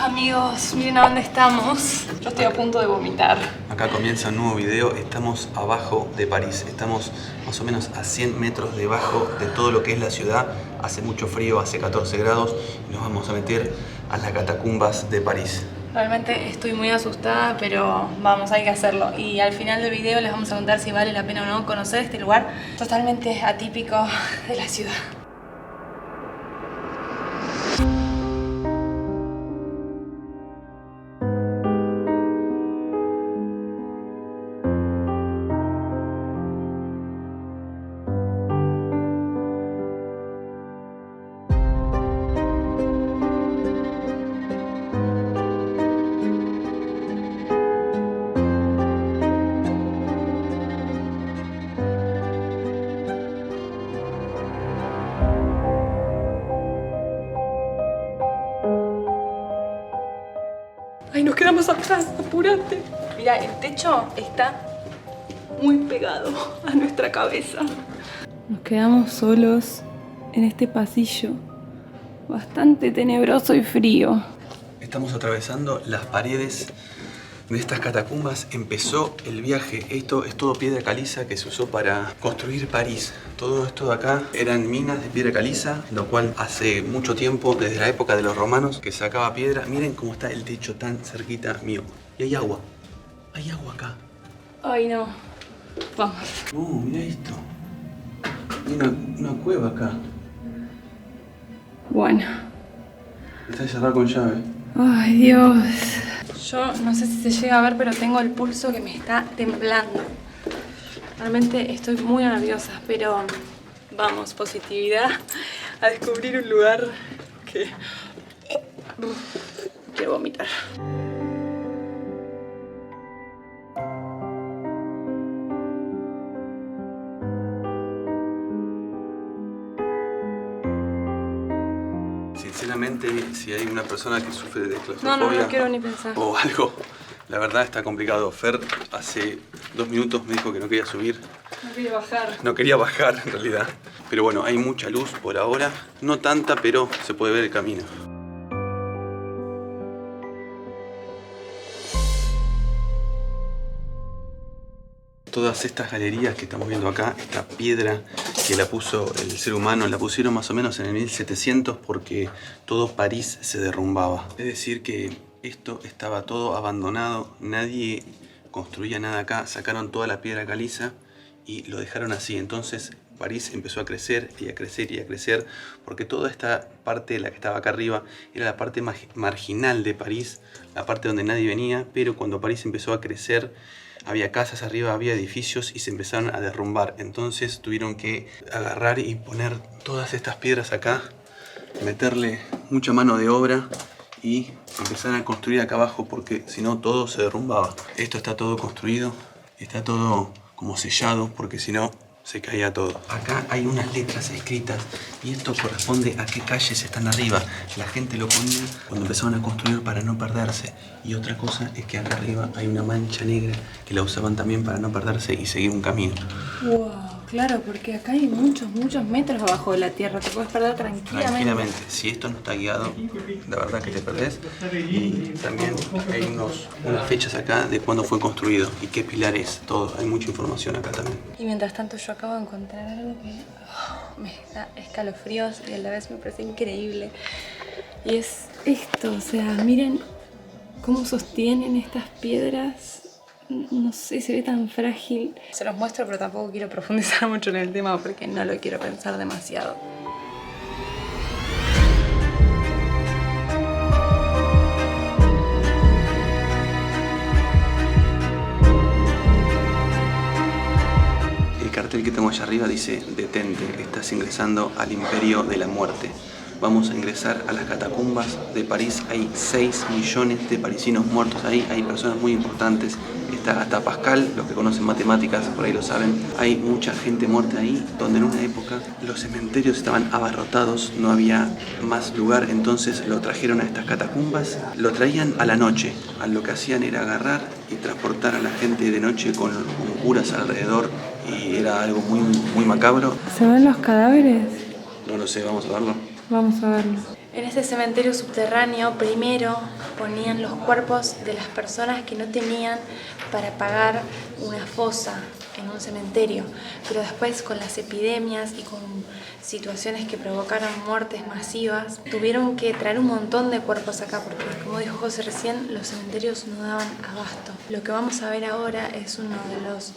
Amigos, miren a dónde estamos. Yo estoy a punto de vomitar. Acá comienza un nuevo video. Estamos abajo de París. Estamos más o menos a 100 metros debajo de todo lo que es la ciudad. Hace mucho frío, hace 14 grados. Y nos vamos a meter a las catacumbas de París. Realmente estoy muy asustada, pero vamos, hay que hacerlo. Y al final del video les vamos a contar si vale la pena o no conocer este lugar totalmente atípico de la ciudad. Ay, nos quedamos atrás, apúrate. Mira, el techo está muy pegado a nuestra cabeza. Nos quedamos solos en este pasillo bastante tenebroso y frío. Estamos atravesando las paredes de estas catacumbas. Empezó el viaje. Esto es todo piedra caliza que se usó para construir París. Todo esto de acá eran minas de piedra caliza, lo cual hace mucho tiempo, desde la época de los romanos, que sacaba piedra. Miren cómo está el techo tan cerquita mío. Y hay agua. Hay agua acá. Ay, no. Vamos. No, mira esto. Hay una cueva acá. Bueno. Está cerrada con llave. Ay, Dios. Yo no sé si se llega a ver, pero tengo el pulso que me está temblando. Realmente estoy muy nerviosa, pero vamos, positividad, a descubrir un lugar que... quiero vomitar. Sinceramente, si hay una persona que sufre de claustrofobia No quiero ni pensar. o algo, la verdad está complicado. Fer hace 2 minutos me dijo que no quería subir. No quería bajar. No quería bajar en realidad. Pero bueno, hay mucha luz por ahora. No tanta, pero se puede ver el camino. Todas estas galerías que estamos viendo acá, esta piedra que la puso el ser humano, la pusieron más o menos en el 1700 porque todo París se derrumbaba. Es decir que esto estaba todo abandonado, nadie construía nada acá, sacaron toda la piedra caliza y lo dejaron así. Entonces París empezó a crecer y a crecer y a crecer porque toda esta parte, la que estaba acá arriba, era la parte marginal de París, la parte donde nadie venía, pero cuando París empezó a crecer, había casas arriba, había edificios y se empezaron a derrumbar. Entonces tuvieron que agarrar y poner todas estas piedras acá, meterle mucha mano de obra y empezar a construir acá abajo porque si no todo se derrumbaba. Esto está todo construido, está todo como sellado porque si no se caía todo. Acá hay unas letras escritas y esto corresponde a qué calles están arriba. La gente lo ponía cuando empezaban a construir para no perderse. Y otra cosa es que acá arriba hay una mancha negra que la usaban también para no perderse y seguir un camino. Wow, claro, porque acá hay muchos metros abajo de la tierra. Te puedes perder tranquilamente. Si esto no está guiado, la verdad que te perdés. Y también hay unas fechas acá de cuándo fue construido y qué pilares, todo. Hay mucha información acá también. Y mientras tanto yo acabo de encontrar algo que me da escalofríos y a la vez me parece increíble. Y es esto, o sea, miren cómo sostienen estas piedras. No sé, se ve tan frágil. Se los muestro, pero tampoco quiero profundizar mucho en el tema porque no lo quiero pensar demasiado. El cartel que tengo allá arriba dice: detente, estás ingresando al imperio de la muerte. Vamos a ingresar a las catacumbas de París. Hay 6 millones de parisinos muertos ahí. Hay personas muy importantes. Está hasta Pascal, los que conocen matemáticas por ahí lo saben. Hay mucha gente muerta ahí, donde en una época los cementerios estaban abarrotados, no había más lugar, entonces lo trajeron a estas catacumbas. Lo traían a la noche. Lo que hacían era agarrar y transportar a la gente de noche con curas alrededor y era algo muy macabro. ¿Se ven los cadáveres? No lo sé, vamos a verlo. Vamos a verlo. En este cementerio subterráneo, primero ponían los cuerpos de las personas que no tenían para pagar una fosa en un cementerio, pero después con las epidemias y con situaciones que provocaron muertes masivas, tuvieron que traer un montón de cuerpos acá porque, como dijo José recién, los cementerios no daban abasto. Lo que vamos a ver ahora es uno de los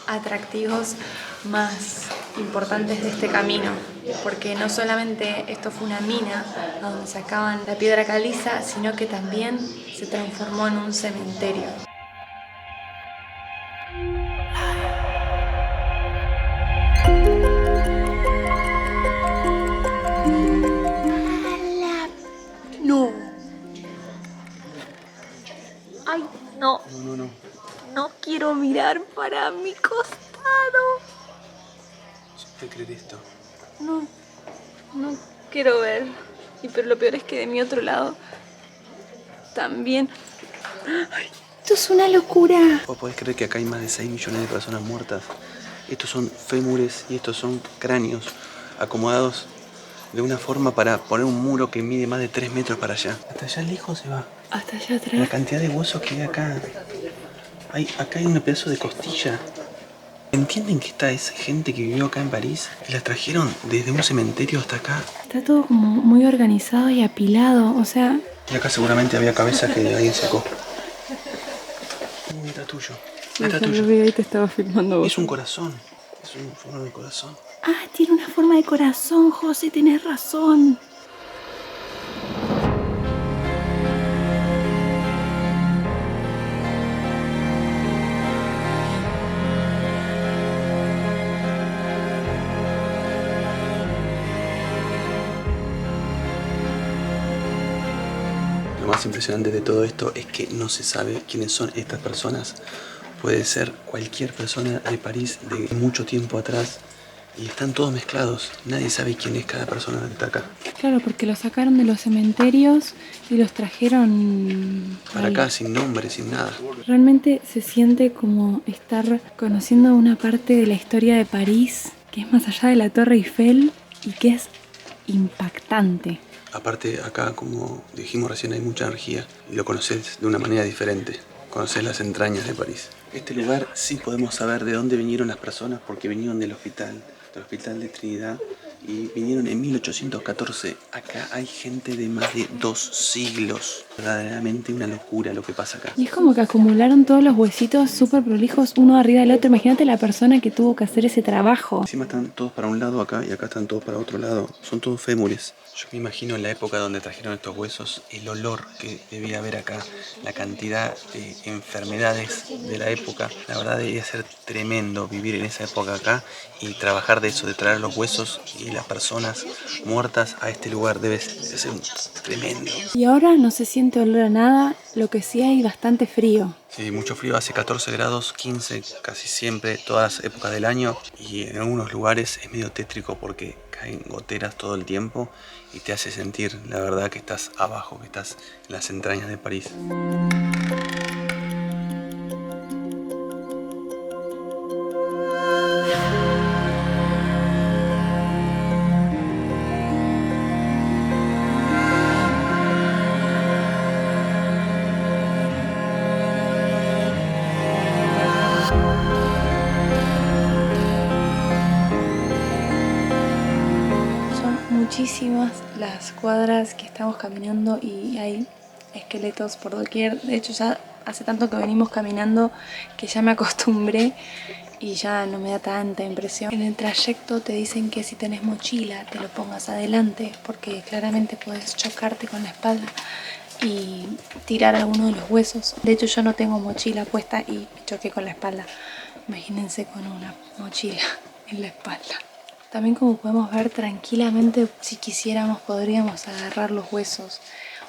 atractivos más importantes de este camino, porque no solamente esto fue una mina a donde sacaban la piedra caliza, sino que también se transformó en un cementerio. No. Ay, no. No. No quiero mirar para mi costado. ¿Puedes creer esto? No quiero ver. Pero lo peor es que de mi otro lado también. Ay, esto es una locura. ¿Vos podés creer que acá hay más de 6 millones de personas muertas? Estos son fémures y estos son cráneos acomodados de una forma para poner un muro que mide más de 3 metros para allá. Hasta allá lejos se va. Hasta allá La atrás. cantidad de huesos que hay acá. Acá hay un pedazo de costilla. ¿Entienden que esta es gente que vivió acá en París? Y las trajeron desde un cementerio hasta acá. Está todo como muy organizado y apilado, o sea... Y acá seguramente había cabezas que alguien sacó. Está tuyo. Está tuyo. Ahí te estaba filmando vos. Es un corazón. Es una forma de corazón. Ah, tiene una forma de corazón, José, tenés razón. Lo más impresionante de todo esto es que no se sabe quiénes son estas personas. Puede ser cualquier persona de París de mucho tiempo atrás y están todos mezclados. Nadie sabe quién es cada persona que está acá. Claro, porque los sacaron de los cementerios y los trajeron Para ahí. acá, sin nombre, sin nada. Realmente se siente como estar conociendo una parte de la historia de París que es más allá de la Torre Eiffel y que es impactante. Aparte, acá, como dijimos recién, hay mucha energía y lo conoces de una manera diferente. Conoces las entrañas de París. Este lugar sí podemos saber de dónde vinieron las personas porque vinieron del hospital de Trinidad y vinieron en 1814. Acá hay gente de más de 2 siglos. Verdaderamente una locura lo que pasa acá. Y es como que acumularon todos los huesitos súper prolijos uno arriba del otro. Imagínate la persona que tuvo que hacer ese trabajo. Encima están todos para un lado acá y acá están todos para otro lado. Son todos fémures. Yo me imagino en la época donde trajeron estos huesos, el olor que debía haber acá, la cantidad de enfermedades de la época. La verdad debía ser tremendo vivir en esa época acá y trabajar de eso, de traer los huesos y las personas muertas a este lugar. Debe ser tremendo. Y ahora no se siente olor a nada, lo que sí hay bastante frío. Sí, mucho frío, hace 14 grados, 15 casi siempre, todas las épocas del año. Y en algunos lugares es medio tétrico porque caen goteras todo el tiempo y te hace sentir, la verdad, que estás abajo, que estás en las entrañas de París. Muchísimas las cuadras que estamos caminando y hay esqueletos por doquier. De hecho ya hace tanto que venimos caminando que ya me acostumbré y ya no me da tanta impresión. En el trayecto te dicen que si tenés mochila te lo pongas adelante porque claramente puedes chocarte con la espalda y tirar alguno de los huesos. De hecho yo no tengo mochila puesta y choqué con la espalda. Imagínense con una mochila en la espalda. También, como podemos ver, tranquilamente, si quisiéramos, podríamos agarrar los huesos.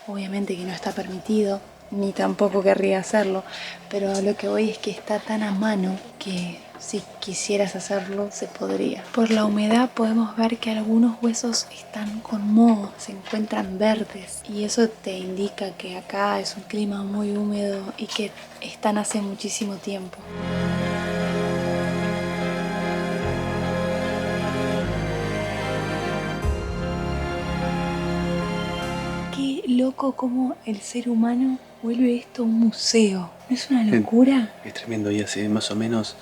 Obviamente que no está permitido, ni tampoco querría hacerlo, pero a lo que voy es que está tan a mano que si quisieras hacerlo, se podría. Por la humedad podemos ver que algunos huesos están con moho, se encuentran verdes, y eso te indica que acá es un clima muy húmedo y que están hace muchísimo tiempo. loco cómo el ser humano vuelve esto un museo. ¿No es una locura? Es tremendo, y hace más o menos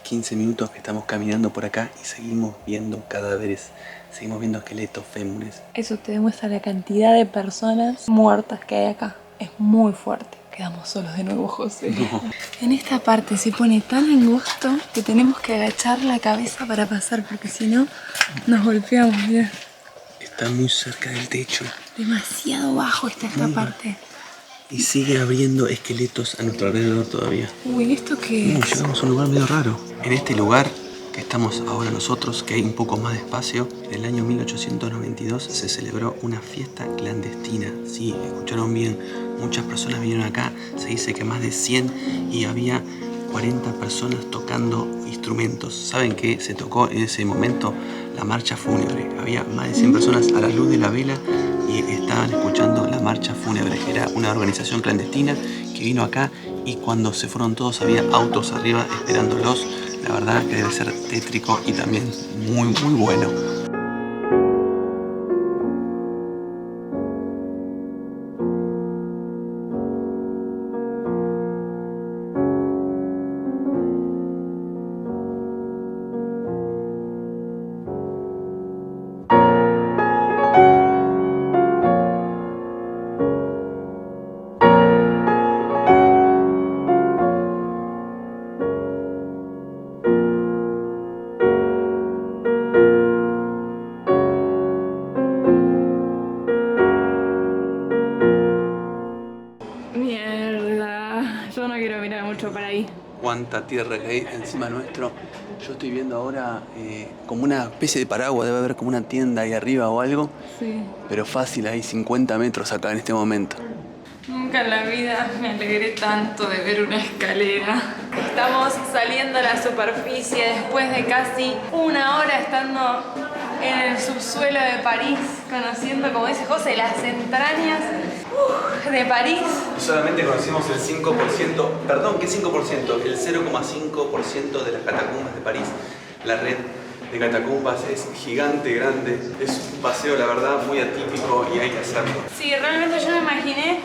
15 minutos que estamos caminando por acá y seguimos viendo cadáveres, seguimos viendo esqueletos, fémures. Eso te demuestra la cantidad de personas muertas que hay acá. Es muy fuerte. Quedamos solos de nuevo, José. No. En esta parte se pone tan angosto que tenemos que agachar la cabeza para pasar, porque si no nos golpeamos. Mirá. Está muy cerca del techo. Demasiado bajo está esta parte. Y sigue abriendo esqueletos a nuestro alrededor todavía. Uy, ¿esto qué es? Llegamos a un lugar medio raro. En este lugar que estamos ahora nosotros, que hay un poco más de espacio, en el año 1892 se celebró una fiesta clandestina. Sí, escucharon bien, muchas personas vinieron acá, se dice que más de 100, y había 40 personas tocando instrumentos. ¿Saben qué? Se tocó en ese momento la marcha fúnebre. Había más de 100 personas a la luz de la vela y estaban escuchando la marcha fúnebre. Era una organización clandestina que vino acá, y cuando se fueron todos había autos arriba esperándolos. La verdad que debe ser tétrico y también muy, muy bueno. Yo no quiero mirar mucho para ahí. Cuánta tierra que hay encima nuestro. Yo estoy viendo ahora como una especie de paraguas, debe haber como una tienda ahí arriba o algo. Sí. Pero fácil, hay 50 metros acá en este momento. Nunca en la vida me alegré tanto de ver una escalera. Estamos saliendo a la superficie después de casi una hora estando en el subsuelo de París, conociendo, como dice José, las entrañas de París. Solamente conocimos el 5%, perdón, ¿qué 5%? El 0,5% de las catacumbas de París. La red de catacumbas es gigante, grande. Es un paseo, la verdad, muy atípico y hay que hacerlo. Sí, realmente yo me imaginé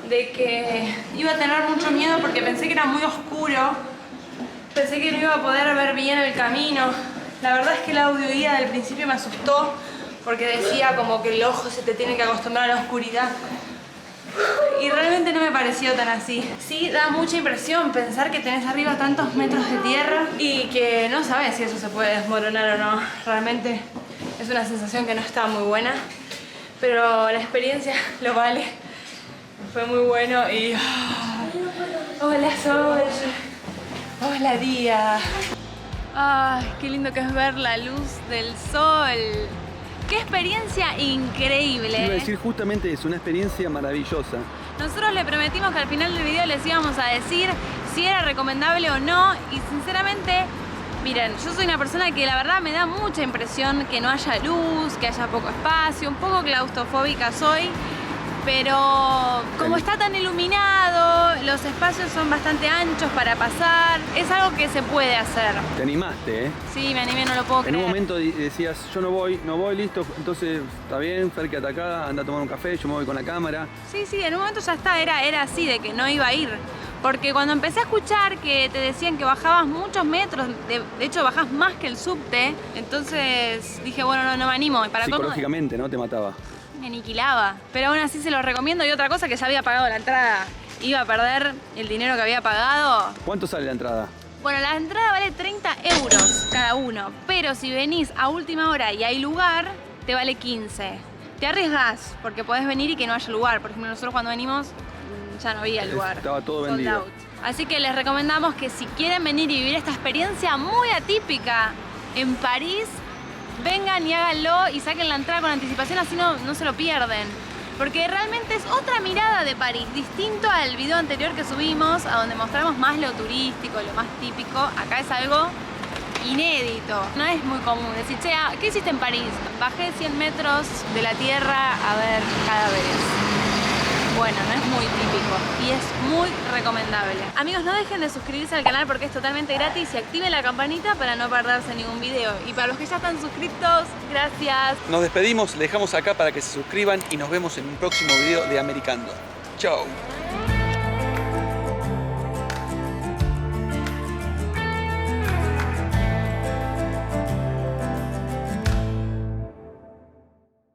de que iba a tener mucho miedo porque pensé que era muy oscuro. Pensé que no iba a poder ver bien el camino. La verdad es que la audioguía del principio me asustó porque decía como que el ojo se te tiene que acostumbrar a la oscuridad. Y realmente no me pareció tan así. Sí, da mucha impresión pensar que tenés arriba tantos metros de tierra y que no sabes si eso se puede desmoronar o no. Realmente es una sensación que no está muy buena, pero la experiencia lo vale. Fue muy bueno y... Hola, Sol. Hola, día. Ay, qué lindo que es ver la luz del sol. ¡Qué experiencia increíble! Iba a decir justamente eso, una experiencia maravillosa. Nosotros le prometimos que al final del video les íbamos a decir si era recomendable o no, y sinceramente, miren, yo soy una persona que la verdad me da mucha impresión que no haya luz, que haya poco espacio, un poco claustrofóbica soy, pero como está tan iluminado, los espacios son bastante anchos para pasar, es algo que se puede hacer. Te animaste, ¿eh? Sí, me animé, no lo puedo creer. En un momento decías, yo no voy, listo, entonces está bien, Fer, quédate acá, anda a tomar un café, yo me voy con la cámara. Sí, en un momento ya está, era así, de que no iba a ir. Porque cuando empecé a escuchar que te decían que bajabas muchos metros, de hecho bajás más que el subte, entonces dije, bueno, no me animo. Para psicológicamente, ¿no? Te mataba. Me aniquilaba, pero aún así se los recomiendo. Y otra cosa, que ya había pagado la entrada, iba a perder el dinero que había pagado. ¿Cuánto sale la entrada? Bueno, la entrada vale 30 euros cada uno, pero si venís a última hora y hay lugar, te vale 15. Te arriesgás, porque podés venir y que no haya lugar. Por ejemplo, nosotros cuando venimos ya no había lugar. Estaba todo sold vendido. out. Así que les recomendamos que si quieren venir y vivir esta experiencia muy atípica en París, vengan y háganlo y saquen la entrada con anticipación, así no se lo pierden. Porque realmente es otra mirada de París, distinto al video anterior que subimos, a donde mostramos más lo turístico, lo más típico. Acá es algo inédito, no es muy común decir, che, ¿qué hiciste en París? Bajé 100 metros de la tierra a ver cadáveres. bueno, no es muy típico y es muy recomendable. Amigos, no dejen de suscribirse al canal porque es totalmente gratis y activen la campanita para no perderse ningún video. Y para los que ya están suscritos, gracias. Nos despedimos, le dejamos acá para que se suscriban y nos vemos en un próximo video de Americando. Chao.